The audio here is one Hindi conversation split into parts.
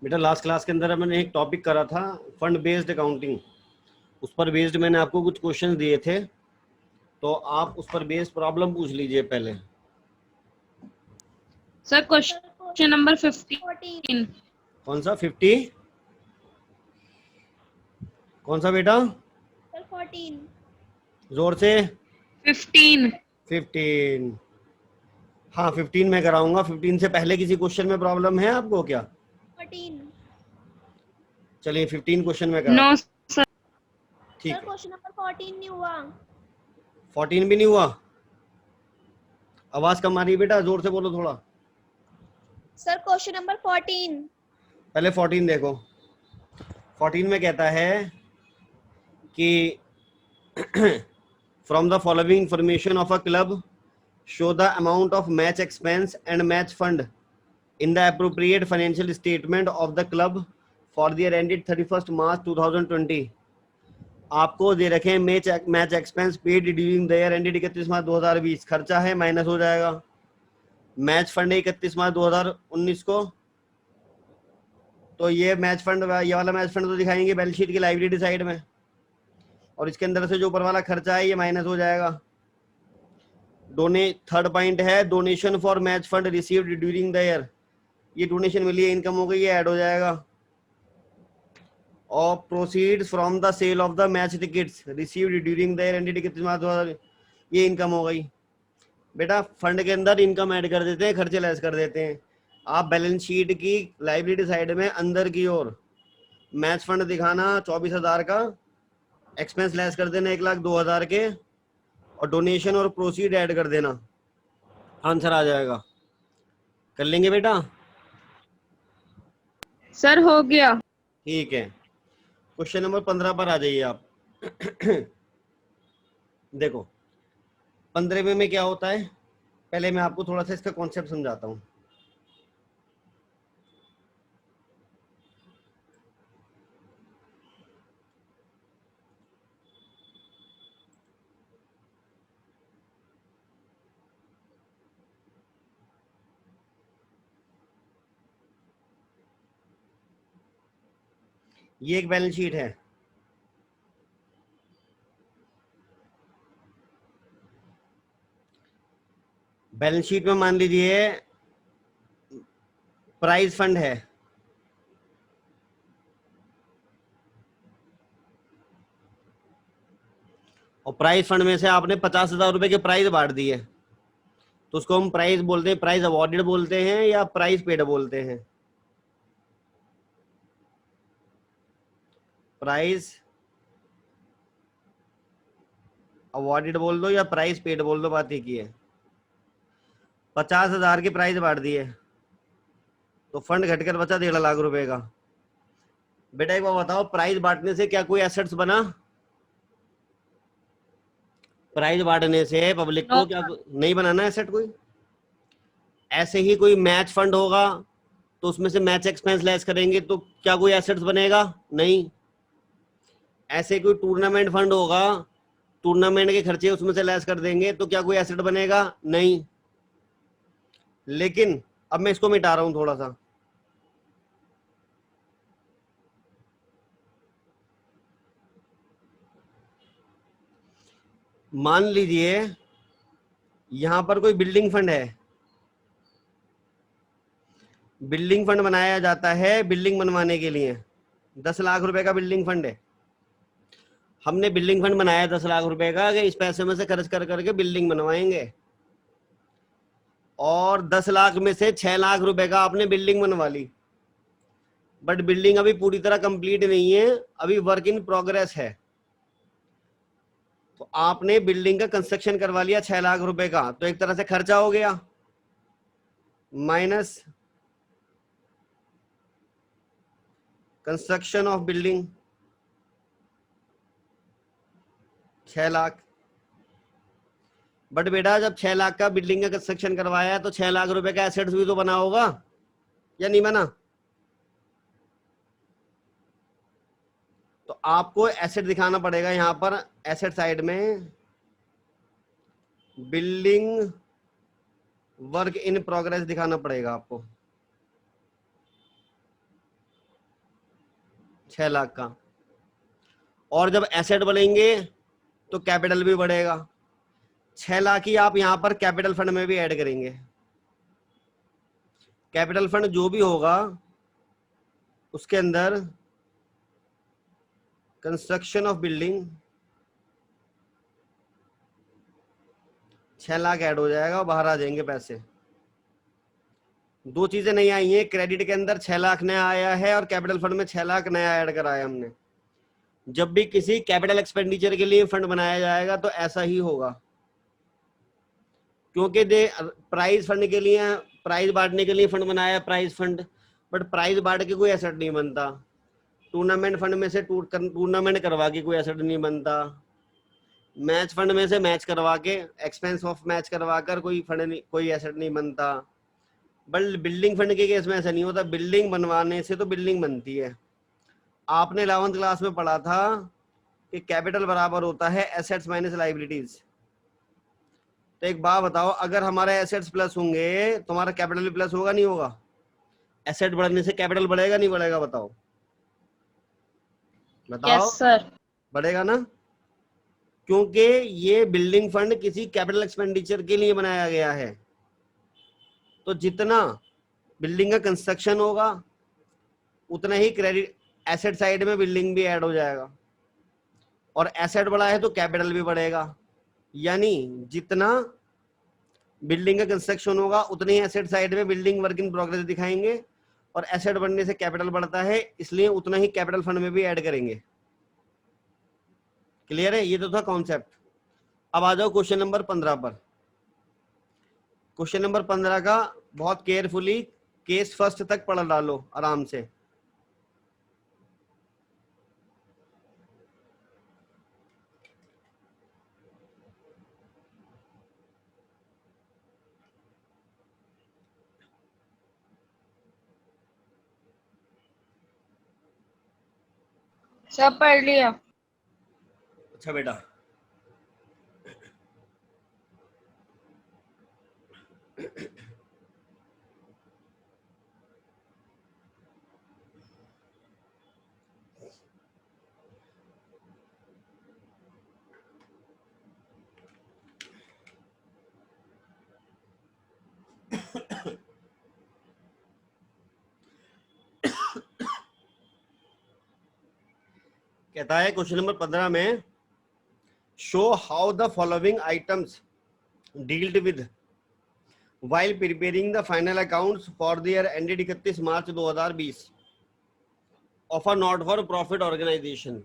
बेटा लास्ट क्लास के अंदर मैंने एक टॉपिक करा था फंड बेस्ड अकाउंटिंग, उस पर बेस्ड मैंने आपको कुछ क्वेश्चन दिए थे, तो आप उस पर बेस्ड प्रॉब्लम पूछ लीजिए पहले। Sir question number 15। कौन सा 50? कौन सा बेटा? सर 14। जोर से। 15। 15। हाँ 15 में कराऊंगा। 15 से पहले किसी क्वेश्चन में प्रॉब्लम है आपको क्या? 14। चलिए 15 क्वेश्चन में करा। No sir. ठीक सर है। क्वेश्चन नंबर 14 नहीं हुआ। 14 भी नहीं हुआ? आवाज कम आ रही है बेटा, जोर से बोलो थोड़ा। Sir question number 14। पहले 14 देखो। 14 में कहता है कि from the following information of a club show the amount of match expense and match fund in the appropriate financial statement of the club for the year ended 31st March 2020। आपको दे रखे हैं match expense paid during the year ended 31 मार्च 2020, खर्चा है माइनस हो जाएगा। मैच फंड 31 मार्च 2019 को, तो ये मैच फंड, ये वाला मैच फंड तो दिखाएंगे बैलेंस शीट की लाइबिलिटी साइड में, और इसके अंदर से जो ऊपर वाला खर्चा है ये माइनस हो जाएगा। थर्ड पॉइंट है donation for match fund received during the year, ये डोनेशन मिली है, इनकम हो गई, ये ऐड हो जाएगा। और proceeds from the sale of the match tickets received during the year ended 31 March 2000, ये इनकम हो गई। बेटा फंड के अंदर इनकम ऐड कर देते हैं, खर्चे लेस कर देते हैं। आप बैलेंस शीट की लाइबिलिटी साइड में अंदर की ओर मैच फंड दिखाना 24,000 का, एक्सपेंस लेस कर देना 1,02,000 के, और डोनेशन और प्रोसीड ऐड कर देना, आंसर आ जाएगा। कर लेंगे बेटा? सर हो गया। ठीक है, क्वेश्चन नंबर 15 पर आ जाइए आप। देखो 15 में क्या होता है, पहले मैं आपको थोड़ा सा इसका कॉन्सेप्ट समझाता हूँ। ये एक बैलेंस शीट है, बैलेंस शीट में मान लीजिए प्राइज फंड है, और प्राइज फंड में से आपने 50,000 रुपए के प्राइज बांट दिए, तो उसको हम प्राइज बोलते हैं, प्राइज अवॉर्डेड बोलते हैं या प्राइज पेड बोलते हैं? प्राइज अवॉर्डेड बोल दो या प्राइज पेड बोल दो, बात एक ही है। 50,000 के प्राइज बांट दिए तो फंड घटकर बचा 1.5 लाख रुपए का। बेटा एक बार बताओ, प्राइज बांटने से क्या कोई एसेट्स बना? प्राइज बांटने से पब्लिक नो को क्या नहीं बनाना एसेट कोई? ऐसे ही कोई मैच फंड होगा तो उसमें से मैच एक्सपेंस लेस करेंगे तो क्या कोई एसेट्स बनेगा? नहीं। ऐसे कोई टूर्नामेंट फंड होगा, टूर्नामेंट के खर्चे उसमें से लेस कर देंगे तो क्या कोई एसेट बनेगा? नहीं। लेकिन अब मैं इसको मिटा रहा हूं थोड़ा सा। मान लीजिए यहां पर कोई बिल्डिंग फंड है, बिल्डिंग फंड बनाया जाता है बिल्डिंग बनवाने के लिए, 10 लाख रुपए का बिल्डिंग फंड है। हमने बिल्डिंग फंड बनाया 10 लाख रुपए का कि इस पैसे में से खर्च कर करके बिल्डिंग बनवाएंगे, और 10 लाख में से 6 लाख रुपए का आपने बिल्डिंग बनवा ली, बट बिल्डिंग अभी पूरी तरह कंप्लीट नहीं है, अभी वर्क इन प्रोग्रेस है। तो आपने बिल्डिंग का कंस्ट्रक्शन करवा लिया 6 लाख रुपए का, तो एक तरह से खर्चा हो गया, minus construction of building 6 lakh. But बेटा जब 6 लाख का बिल्डिंग का कंस्ट्रक्शन करवाया तो 6 लाख रुपए का एसेट्स भी तो बना होगा या नहीं बना? तो आपको एसेट दिखाना पड़ेगा यहां पर, एसेट साइड में बिल्डिंग वर्क इन प्रोग्रेस दिखाना पड़ेगा आपको। 6 लाख का, और जब एसेट बढ़ेंगे तो कैपिटल भी बढ़ेगा। 6 लाख ही आप यहां पर कैपिटल फंड में भी ऐड करेंगे। कैपिटल फंड जो भी होगा उसके अंदर construction of building 6 lakh add हो जाएगा और बाहर आ जाएंगे पैसे। दो चीजें नहीं आई हैं, क्रेडिट के अंदर 6 लाख नया आया है और कैपिटल फंड में 6 लाख नया ऐड कराया हमने। जब भी किसी कैपिटल एक्सपेंडिचर के लिए फंड बनाया जाएगा तो ऐसा ही होगा, क्योंकि दे प्राइज फंड के लिए, प्राइज बांटने के लिए फंड बनाया प्राइज फंड, बट प्राइज बांट के कोई एसेट नहीं बनता। टूर्नामेंट फंड में से टूर्नामेंट करवा के कोई एसेट नहीं बनता। मैच फंड में से मैच करवा के, एक्सपेंस ऑफ मैच करवा कर कोई फंड नहीं, कोई एसेट नहीं बनता। बट बिल्डिंग फंड के केस में ऐसा नहीं होता, बिल्डिंग बनवाने से तो बिल्डिंग बनती है। आपने 11th क्लास में पढ़ा था कि कैपिटल बराबर होता है एसेट्स माइनस लायबिलिटीज। तो एक बात बताओ, अगर हमारे एसेट्स प्लस होंगे तो हमारा कैपिटल भी प्लस होगा नहीं होगा? एसेट बढ़ने से कैपिटल बढ़ेगा नहीं बढ़ेगा? बताओ बताओ। Yes sir. बढ़ेगा ना, क्योंकि ये बिल्डिंग फंड किसी कैपिटल एक्सपेंडिचर के लिए बनाया गया है। तो जितना बिल्डिंग का कंस्ट्रक्शन होगा उतना ही क्रेडिट एसेट साइड में बिल्डिंग भी ऐड हो जाएगा, और एसेट बढ़ा है तो कैपिटल भी बढ़ेगा। यानी जितना बिल्डिंग का कंस्ट्रक्शन होगा उतनी ही एसेट साइड में बिल्डिंग वर्क इन प्रोग्रेस दिखाएंगे, और एसेट बढ़ने से कैपिटल बढ़ता है, इसलिए उतना ही कैपिटल फंड में भी ऐड करेंगे। क्लियर है? ये तो था कॉन्सेप्ट। अब आ जाओ क्वेश्चन नंबर 15 पर। क्वेश्चन नंबर 15 का बहुत केयरफुली केस फर्स्ट तक पढ़ डालो आराम से। सब पढ़ लिया। अच्छा बेटा, कहता है क्वेश्चन नंबर 15 में, show how the following items dealt with while preparing the final accounts for the year ended 31 March 2020 of a not for profit organization।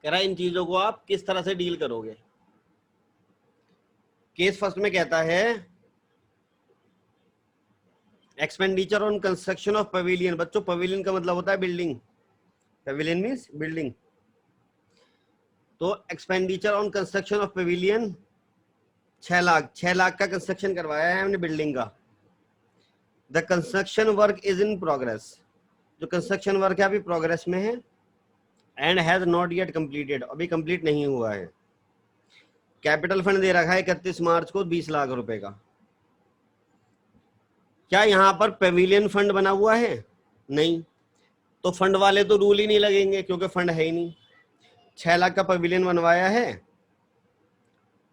कह रहा है इन चीजों को आप किस तरह से डील करोगे। केस फर्स्ट में कहता है expenditure on construction of pavilion. बच्चों पवेलियन का मतलब होता है बिल्डिंग, पवेलियन मीन्स बिल्डिंग। तो expenditure on construction of pavilion 6 lakh का कंस्ट्रक्शन करवाया है हमने बिल्डिंग का। The construction work is in progress. जो कंस्ट्रक्शन वर्क है अभी प्रोग्रेस में है। And has not yet completed, अभी कंप्लीट नहीं हुआ है। कैपिटल फंड दे रखा है 31 मार्च को 20 लाख रुपए का। क्या यहां पर पेविलियन फंड बना हुआ है? नहीं, तो फंड वाले तो रूल ही नहीं लगेंगे क्योंकि फंड है ही नहीं। 6 लाख का पेविलियन बनवाया है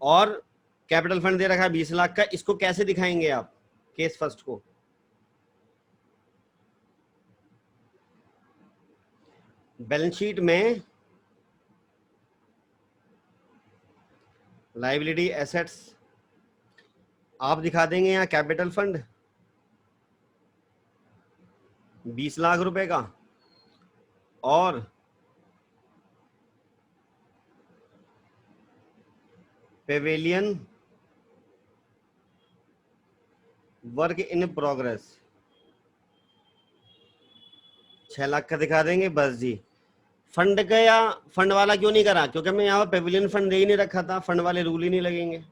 और कैपिटल फंड दे रखा है 20 लाख का। इसको कैसे दिखाएंगे आप केस फर्स्ट को? बैलेंस शीट में लायबिलिटी एसेट्स आप दिखा देंगे यहाँ कैपिटल फंड 20 लाख रुपए का, और pavilion work in progress 6 lakh का दिखा देंगे। बस जी, फंड का या फंड वाला क्यों नहीं करा? क्योंकि मैं यहाँ पेविलियन फंड दे ही नहीं रखा था, फंड वाले रूल ही नहीं लगेंगे।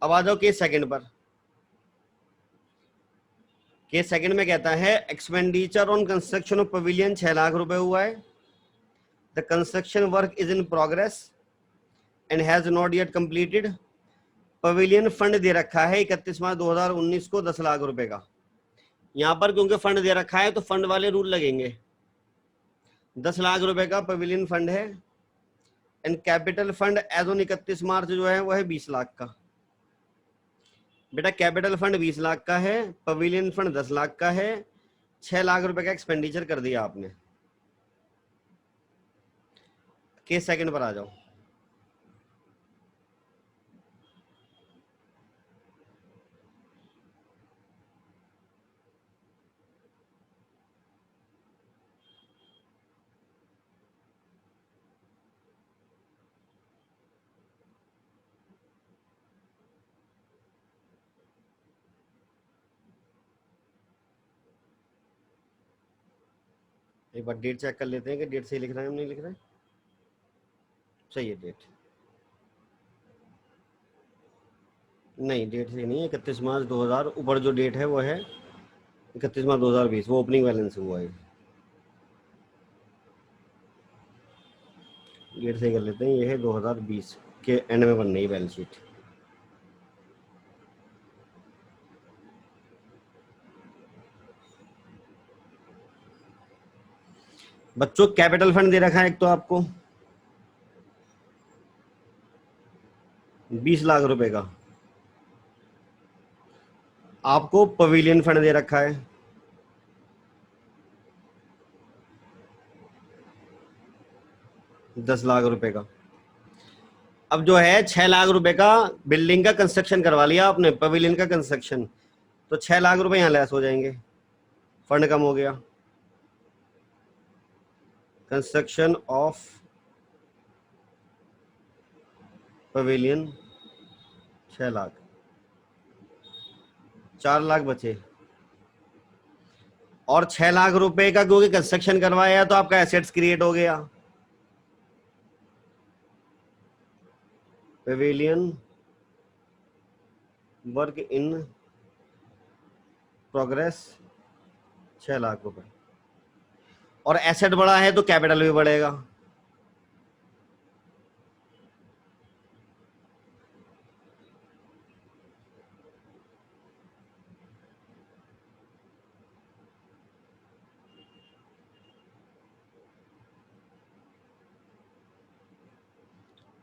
अब आ जाओ केस सेकंड पर। केस सेकंड में कहता है expenditure on construction of pavilion 6 lakh रुपए हुआ है। The construction work is in progress and has not yet completed. Pavilion fund दे रखा है 31 मार्च 2019 को 10 लाख रुपए का। यहाँ पर क्योंकि फंड दे रखा है तो फंड वाले रूल लगेंगे। 10 लाख रुपए का पवेलियन फंड है and capital fund as on 31 March जो है वो है 20 लाख का। बेटा कैपिटल फंड 20 लाख का है, पवेलियन फंड 10 लाख का है, 6 लाख रुपए का एक्सपेंडिचर कर दिया आपने। केस सेकंड पर आ जाओ। एक बार डेट चेक कर लेते हैं कि डेट सही लिख रहे हैं हम नहीं लिख रहे हैं। सही है डेट, नहीं डेट सही नहीं है, 31 मार्च 2000, ऊपर जो डेट है वो है 31 मार्च 2020, वो ओपनिंग बैलेंस हुआ है। डेट सही कर लेते हैं, ये है 2020 के एंड में बन रही है बैलेंस शीट। बच्चों कैपिटल फंड दे रखा है एक तो आपको 20 लाख रुपए का, आपको पवेलियन फंड दे रखा है 10 लाख रुपए का। अब जो है 6 लाख रुपए का बिल्डिंग का कंस्ट्रक्शन करवा लिया आपने, पवेलियन का कंस्ट्रक्शन, तो 6 लाख रुपए यहाँ लेस हो जाएंगे, फंड कम हो गया। Construction of pavilion 6 lakh, 4 lakh बचे, और 6 लाख रुपए का क्योंकि कंस्ट्रक्शन करवाया तो आपका एसेट्स क्रिएट हो गया। Pavilion work in progress 6 lakh रुपए, और एसेट बढ़ा है तो कैपिटल भी बढ़ेगा।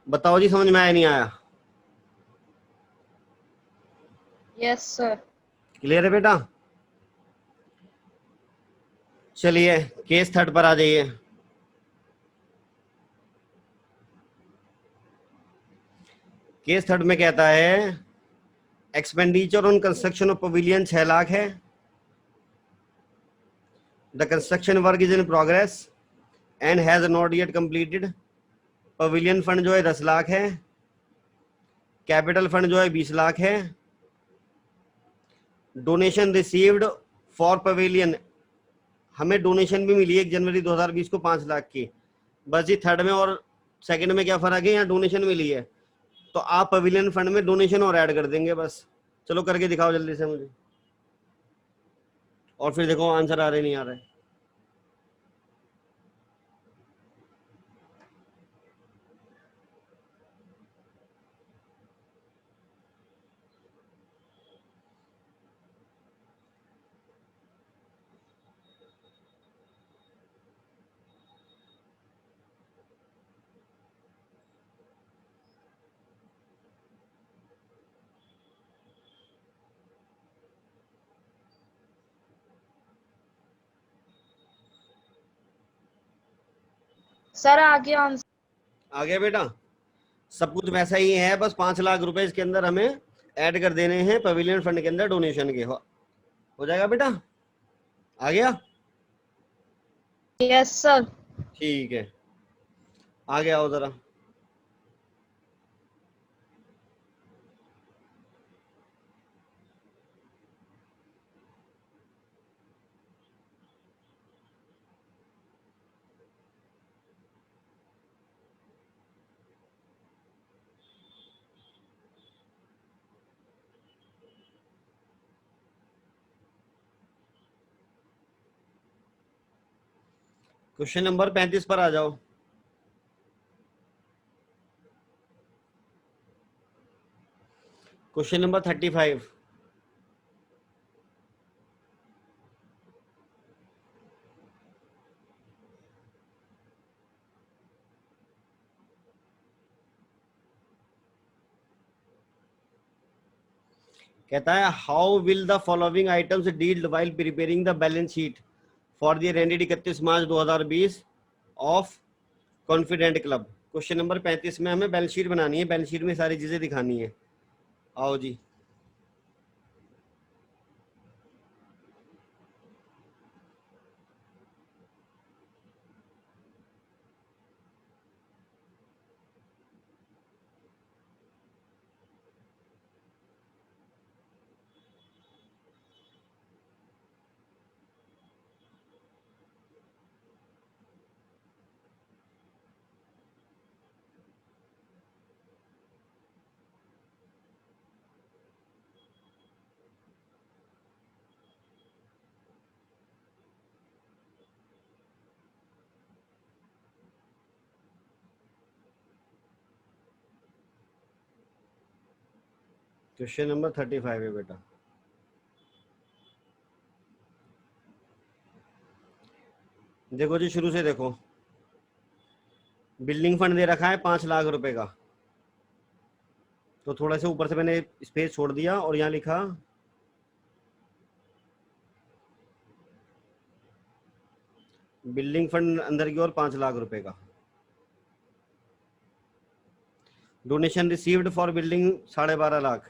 बताओ जी, समझ में आया नहीं आया? Yes sir. क्लियर है बेटा? चलिए केस थर्ड पर आ जाइए। केस थर्ड में कहता है expenditure on construction of pavilion 6 lakh है, the construction work is in progress and has not yet completed. Pavilion fund जो है 10 लाख है, कैपिटल फंड जो है 20 लाख है, डोनेशन रिसीव्ड फॉर पवेलियन, हमें डोनेशन भी मिली है 1 जनवरी 2020 को 5 लाख की। बस जी थर्ड में और सेकंड में क्या फर्क है, यहाँ डोनेशन मिली है तो आप पवेलियन फंड में डोनेशन और ऐड कर देंगे बस। चलो करके दिखाओ जल्दी से मुझे, और फिर देखो आंसर आ रहे नहीं आ रहे। सर आ गया आंसर। आ गया बेटा? सब कुछ वैसा ही है, बस 5 लाख रुपए इसके अंदर हमें ऐड कर देने हैं पवेलियन फंड के अंदर डोनेशन के। हो जाएगा बेटा? आ गया? Yes sir. ठीक है, आगे आओ जरा। क्वेश्चन नंबर 35 पर आ जाओ। क्वेश्चन नंबर 35, कहता है how will the following items dealt while preparing the balance sheet for the ended 31 March 2020 of confident club. Question number 35 में हमें बैलेंस शीट बनानी है, बैलेंस शीट में सारी चीजें दिखानी है। आओ जी। क्वेश्चन नंबर 35 है बेटा। देखो जी, शुरू से देखो। बिल्डिंग फंड दे रखा है 5 लाख रुपए का, तो थोड़ा सा ऊपर से मैंने स्पेस छोड़ दिया और यहाँ लिखा बिल्डिंग फंड अंदर की ओर 5 लाख रुपए का। Donation received for building 12.5 lakh.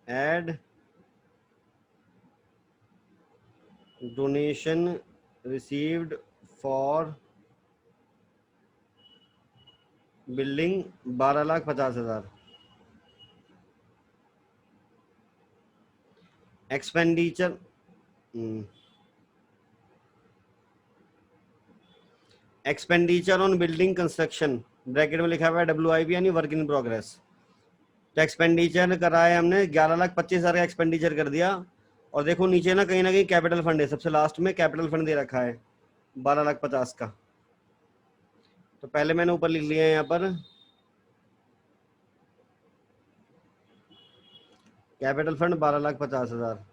Add donation received for building 12,50,000। Expenditure expenditure on building construction, bracket में लिखा हुआ है WIP यानी वर्क इन प्रोग्रेस। तो एक्सपेंडिचर करा है हमने 11,25,000 का एक्सपेंडिचर कर दिया। और देखो नीचे ना कहीं कैपिटल फंड है, सबसे लास्ट में कैपिटल फंड दे रखा है 12,50,000 का। तो पहले मैंने ऊपर लिख लिया है यहाँ पर कैपिटल फंड 12,50,000।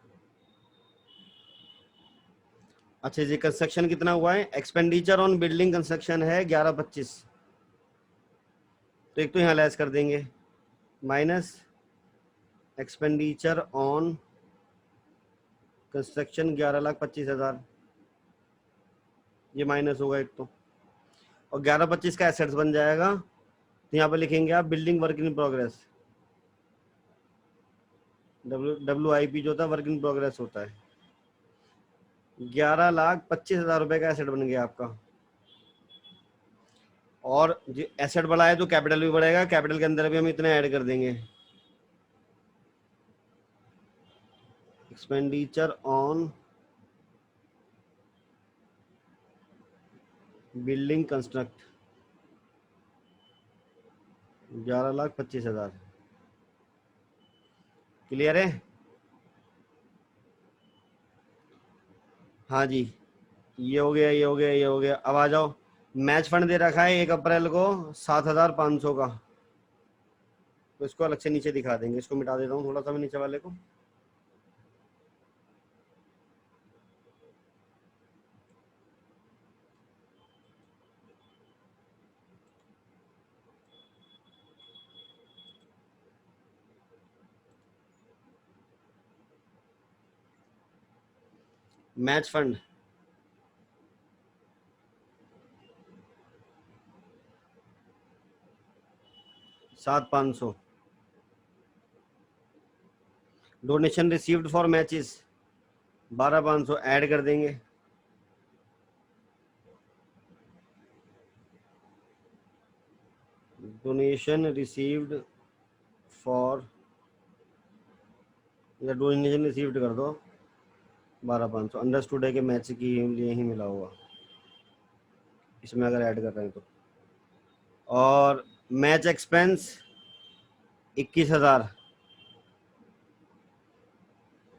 अच्छा जी, कंस्ट्रक्शन कितना हुआ है? एक्सपेंडिचर ऑन बिल्डिंग कंस्ट्रक्शन है 11,25, तो एक तो यहाँ लेस कर देंगे, माइनस एक्सपेंडिचर ऑन कंस्ट्रक्शन 11,25,000, ये माइनस होगा एक तो, और 11,25 का एसेट्स बन जाएगा। तो यहाँ पर लिखेंगे आप building work in progress, WIP जो होता है वर्क इन प्रोग्रेस होता है। 11,25,000 रुपए का एसेट बन गया आपका। और जो एसेट बढ़ा है तो कैपिटल भी बढ़ेगा, कैपिटल के अंदर भी हम इतना ऐड कर देंगे, expenditure on building construct 11,25,000। Clear है? हाँ जी, ये हो गया, ये हो गया, ये हो गया। अब आ जाओ, मैच फंड दे रखा है 1 अप्रैल को 7,500 का, तो इसको अलग से नीचे दिखा देंगे। इसको मिटा देता हूँ थोड़ा सा मैं नीचे वाले को। Match fund 7,500। Donation received for matches 12,500 add कर देंगे, डोनेशन रिसीव्ड फॉर, या डोनेशन रिसीव्ड कर दो 12,500। अंडरस्टूड है कि मैच के लिए ही मिला हुआ, इसमें अगर ऐड कर रहे हैं तो। और मैच एक्सपेंस 21,000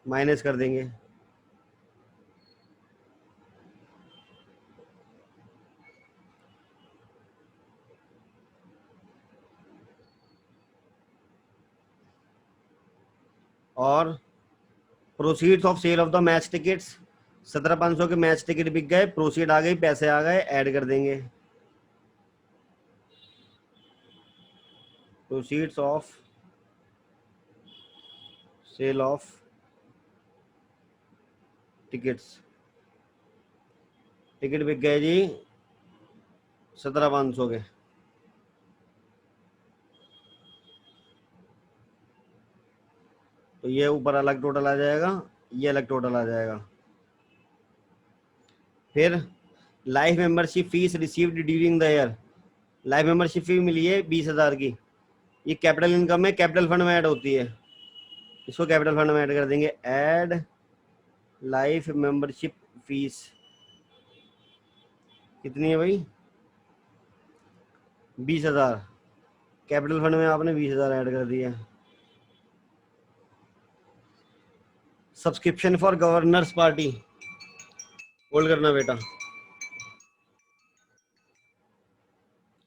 माइनस कर देंगे, और proceeds of sale of the match tickets 17,500 के मैच टिकट बिक गए, प्रोसीड आ गई, पैसे आ गए, ऐड कर देंगे, proceeds of sale of tickets, ticket बिक गए जी 17,500 के। तो ये ऊपर अलग टोटल आ जाएगा, ये अलग टोटल आ जाएगा। फिर life membership fees received during the year, life membership fee मिली है 20,000 की, ये कैपिटल इनकम है, कैपिटल फंड में ऐड होती है, इसको कैपिटल फंड में ऐड कर देंगे। ऐड लाइफ मेंबरशिप फीस कितनी है भाई? 20,000, कैपिटल फंड में आपने 20,000 ऐड कर दिया। Subscription for governors party, hold करना बेटा।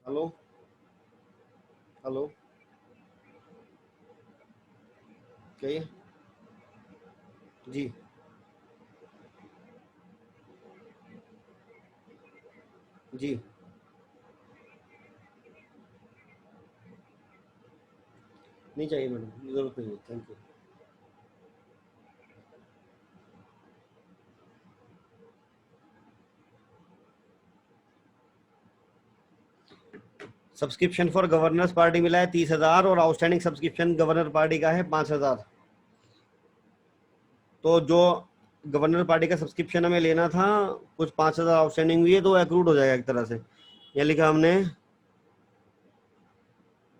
हेलो हेलो, कहिए जी। जी नहीं चाहिए मैडम, जरूरत नहीं है, thank you. Subscription for governors party मिला है 30,000 और आउटस्टैंडिंग सब्सक्रिप्शन गवर्नर पार्टी का है 5,000। तो जो गवर्नर पार्टी का सब्सक्रिप्शन हमें लेना था, कुछ 5,000 आउटस्टैंडिंग हुई है, तो एक्रूड हो जाएगा एक तरह से। यहाँ लिखा हमने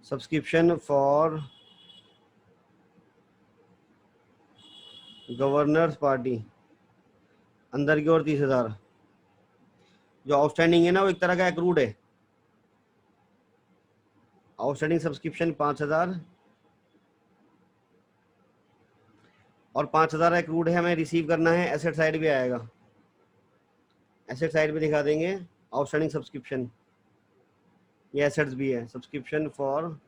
सब्सक्रिप्शन फॉर गवर्नर्स पार्टी, अंदर की ओर 30,000, जो आउटस्टैंडिंग है ना वो एक तरह का एक्रूड है। आउटस्टैंडिंग सब्सक्रिप्शन 5,000 और 5,000 एक्रूड है, हमें रिसीव करना है, एसेट साइड भी आएगा, एसेट साइड भी दिखा देंगे आउटस्टैंडिंग सब्सक्रिप्शन, ये एसेट्स भी है, सब्सक्रिप्शन फॉर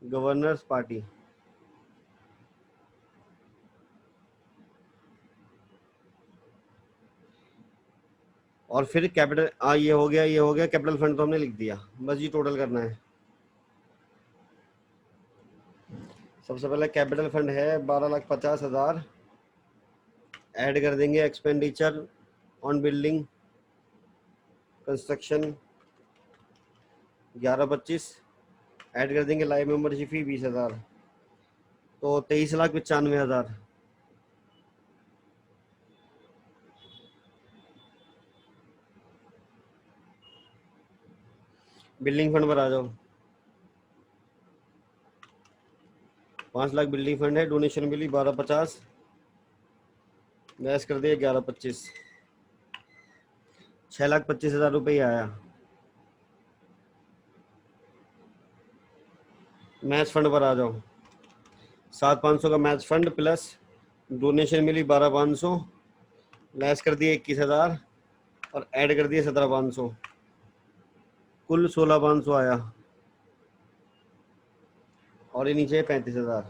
गवर्नर्स पार्टी। और फिर कैपिटल, ये हो गया, ये हो गया, कैपिटल फंड तो हमने लिख दिया, बस ये टोटल करना है। सबसे पहले कैपिटल फंड है 12,50,000, ऐड कर देंगे expenditure on building construction 11,25, add कर देंगे लाइव मेंबरशिप फी 20,000, तो 23,95,000। बिल्डिंग फंड पर आ जाओ, 5 लाख बिल्डिंग फंड है, डोनेशन मिली 12,50, गैस कर दिया 11,25, 6,25,000 रुपये आया। मैच फंड पर आ जाओ, 7,500 का मैच फंड प्लस डोनेशन मिली 12,500, लेस कर दिए 21,000 और ऐड कर दिए 17,500, कुल 16,500 आया। और ये नीचे 35,000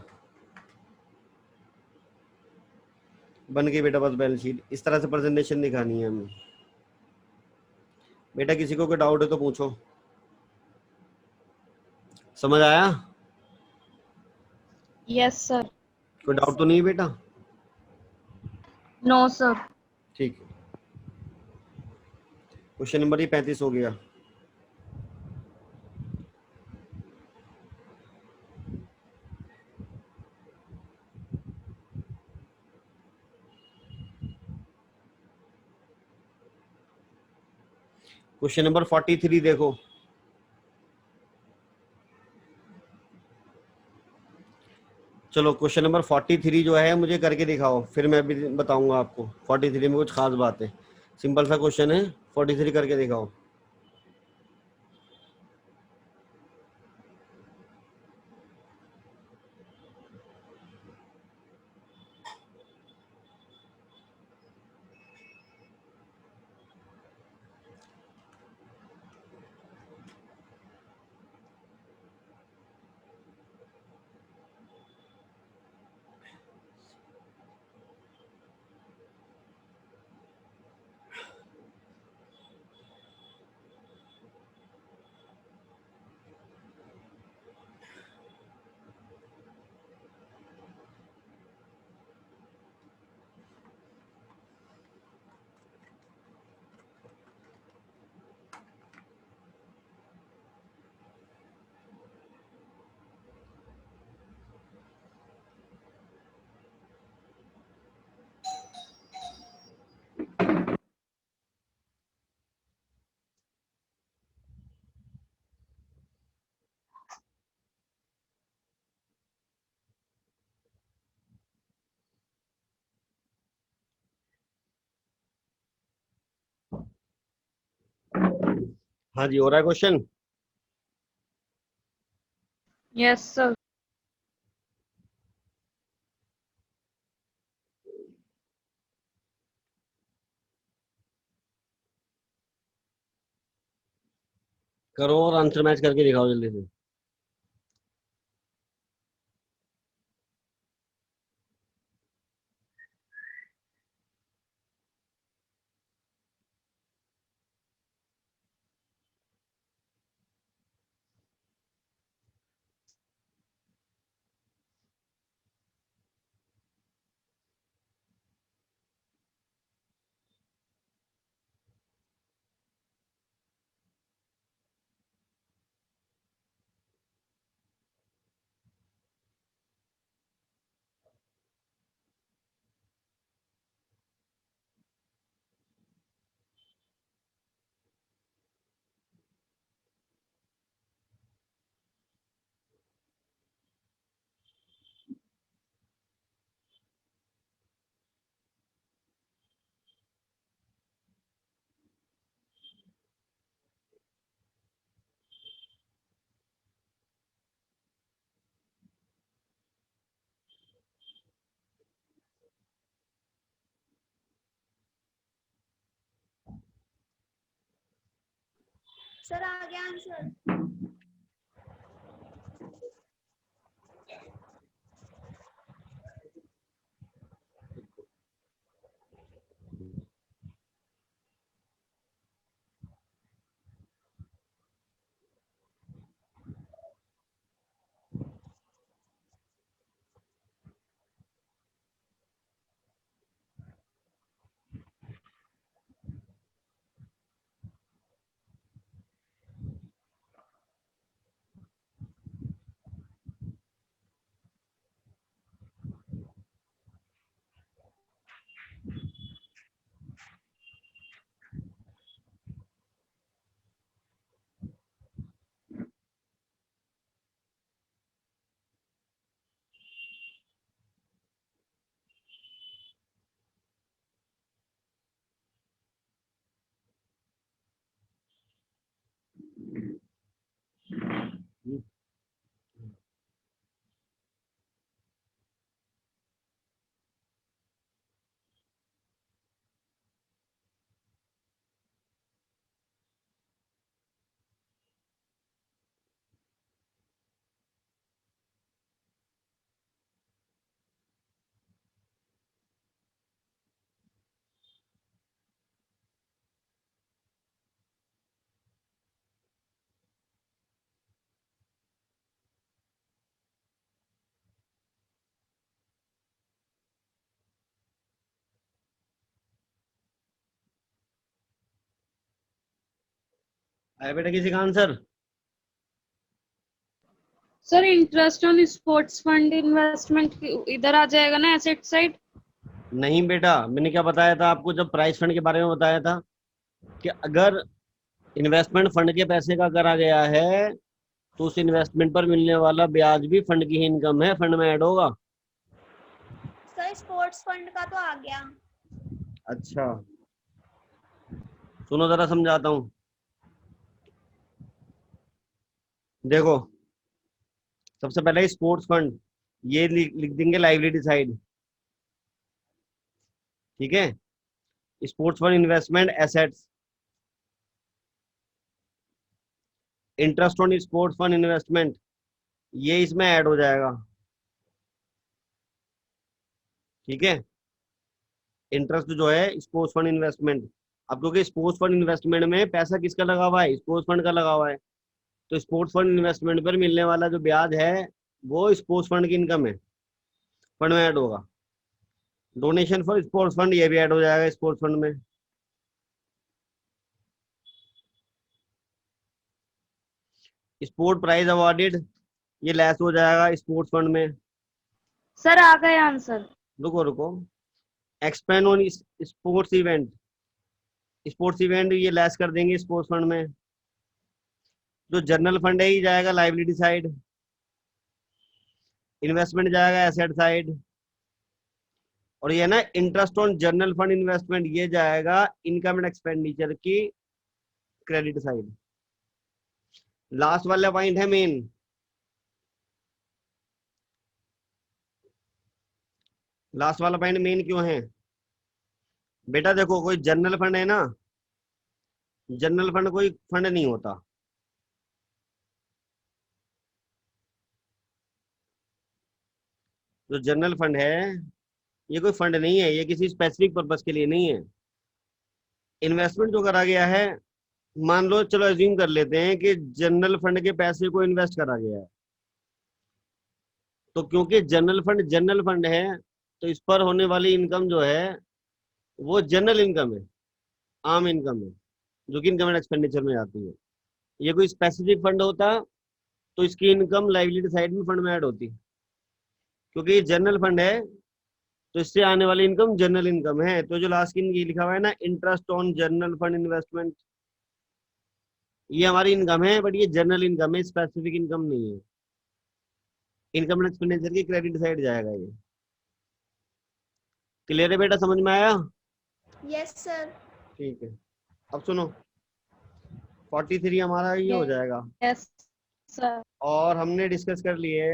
बन गई बेटा, बस बैलेंस शीट इस तरह से प्रेजेंटेशन दिखानी है हमें। बेटा किसी को कोई डाउट है तो पूछो, समझ आया? Yes, sir. कोई Yes, डाउट तो sir. नहीं है बेटा? No, sir. ठीक है, क्वेश्चन नंबर ही 35 हो गया। क्वेश्चन नंबर 43 देखो, चलो क्वेश्चन नंबर 43 जो है मुझे करके दिखाओ, फिर मैं भी बताऊंगा आपको 43 में कुछ खास बात है। सिंपल सा क्वेश्चन है, 43 करके दिखाओ। हाँ जी, हो रहा है क्वेश्चन? Yes, sir. करो और आंसर मैच करके दिखाओ जल्दी से। सर आ गया आंसर। आया बेटा किसी का answer? Sir interest on sports fund investment इधर आ जाएगा ना, एसेट साइड। नहीं बेटा, मैंने क्या बताया था आपको जब प्राइस फंड के बारे में बताया था कि अगर इन्वेस्टमेंट फंड के पैसे का करा गया है तो उस इन्वेस्टमेंट पर मिलने वाला ब्याज भी फंड की ही इनकम है, फंड में ऐड होगा। सर स्पोर्ट्स फंड का तो आ गया। अच्छा, सुनो जरा समझाता हूँ। देखो, सबसे पहले स्पोर्ट्स फंड ये लिख देंगे लाइबिलिटी साइड। ठीक है, sports fund investment assets, interest on sports fund investment ये इसमें ऐड हो जाएगा। ठीक है, इंटरेस्ट जो है स्पोर्ट्स फंड इन्वेस्टमेंट, अब क्योंकि स्पोर्ट्स फंड इन्वेस्टमेंट में पैसा किसका लगा हुआ है? स्पोर्ट्स फंड का लगा हुआ है, तो स्पोर्ट्स फंड इन्वेस्टमेंट पर मिलने वाला जो ब्याज है वो स्पोर्ट्स फंड की इनकम है, फंड में ऐड होगा। डोनेशन फॉर स्पोर्ट्स फंड ये भी ऐड हो जाएगा स्पोर्ट्स फंड में। स्पोर्ट प्राइज अवॉर्डेड ये लेस हो जाएगा स्पोर्ट्स फंड में। सर आ गए आंसर। रुको रुको, expand on sports event, sports event ये लेस कर देंगे स्पोर्ट्स फंड में। जो जनरल फंड है ये जाएगा लाइबिलिटी साइड, इन्वेस्टमेंट जाएगा एसेट साइड, और ये ना interest on general fund investment ये जाएगा इनकम एंड एक्सपेंडिचर की क्रेडिट साइड। लास्ट वाला पॉइंट है मेन। लास्ट वाला पॉइंट मेन क्यों है बेटा? देखो, कोई जनरल फंड है ना, जनरल फंड कोई फंड नहीं होता। जो जनरल फंड है ये कोई फंड नहीं है, ये किसी स्पेसिफिक पर्पस के लिए नहीं है। इन्वेस्टमेंट जो करा गया है, मान लो, चलो एज्यूम कर लेते हैं कि जनरल फंड के पैसे को इन्वेस्ट करा गया है, तो क्योंकि जनरल फंड है, तो इस पर होने वाली इनकम जो है वो जनरल इनकम है, आम इनकम है, जो कि इनकम एंड एक्सपेंडिचर में आती है। ये कोई स्पेसिफिक फंड होता तो इसकी इनकम लाइबिलिटी साइड में फंड में ऐड होती। क्योंकि ये जनरल फंड है तो इससे आने वाली इनकम जनरल इनकम है। तो जो लास्ट की लिखा हुआ है ना, interest on general fund investment, ये हमारी इनकम है, बट ये जनरल इनकम है, स्पेसिफिक इनकम नहीं है। इनकम एंड एक्सपेंडिचर की क्रेडिट साइड जाएगा ये। क्लियर है बेटा? समझ में आया? Yes sir. ठीक है, अब सुनो, 43 हमारा ये हो जाएगा। Yes sir. और हमने डिस्कस कर लिए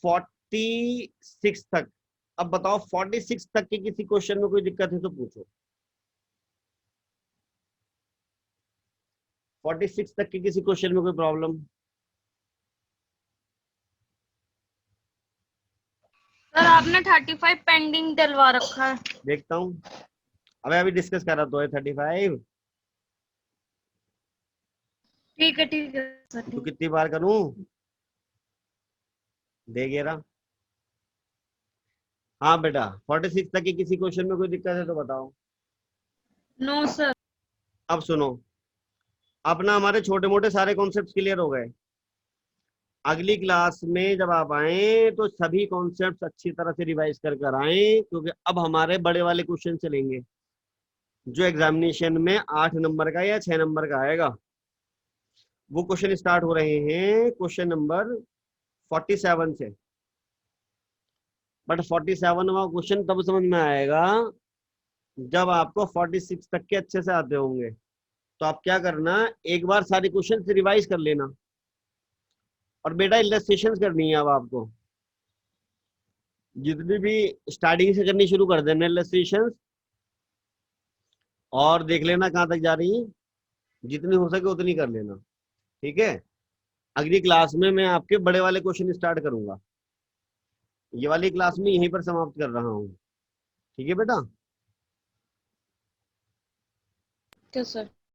46 तक। अब बताओ 46 तक के किसी क्वेश्चन में कोई दिक्कत है तो पूछो। 46 तक के किसी क्वेश्चन में कोई प्रॉब्लम? सर आपने 35 पेंडिंग डलवा रखा है। देखता हूँ, अबे अभी डिस्कस कर रहा तो है 35। ठीक है सर। तो कितनी बार करूं? देख रहा। हाँ बेटा, 46 तक के किसी क्वेश्चन में कोई दिक्कत है तो बताओ। No sir. अब सुनो, अपना हमारे छोटे मोटे सारे कॉन्सेप्ट क्लियर हो गए। अगली क्लास में जब आप आए तो सभी कॉन्सेप्ट्स अच्छी तरह से रिवाइज कर कर आए, क्योंकि अब हमारे बड़े वाले क्वेश्चन चलेंगे जो एग्जामिनेशन में 8 नंबर का या 6 नंबर का आएगा। वो क्वेश्चन स्टार्ट हो रहे हैं क्वेश्चन नंबर 47 से। बट 47वां क्वेश्चन तब समझ में आएगा जब आपको 46 तक के अच्छे से आते होंगे। तो आप क्या करना, एक बार सारे क्वेश्चन रिवाइज कर लेना, और बेटा इलस्ट्रेशन करनी है अब आपको। जितनी भी स्टार्टिंग से करनी शुरू कर देना इलस्ट्रेशन, और देख लेना कहाँ तक जा रही है, जितनी हो सके उतनी कर लेना। ठीक है, अगली क्लास में मैं आपके बड़े वाले क्वेश्चन स्टार्ट करूंगा। ये वाली क्लास में यहीं पर समाप्त कर रहा हूँ। ठीक है बेटा? ठीक है सर।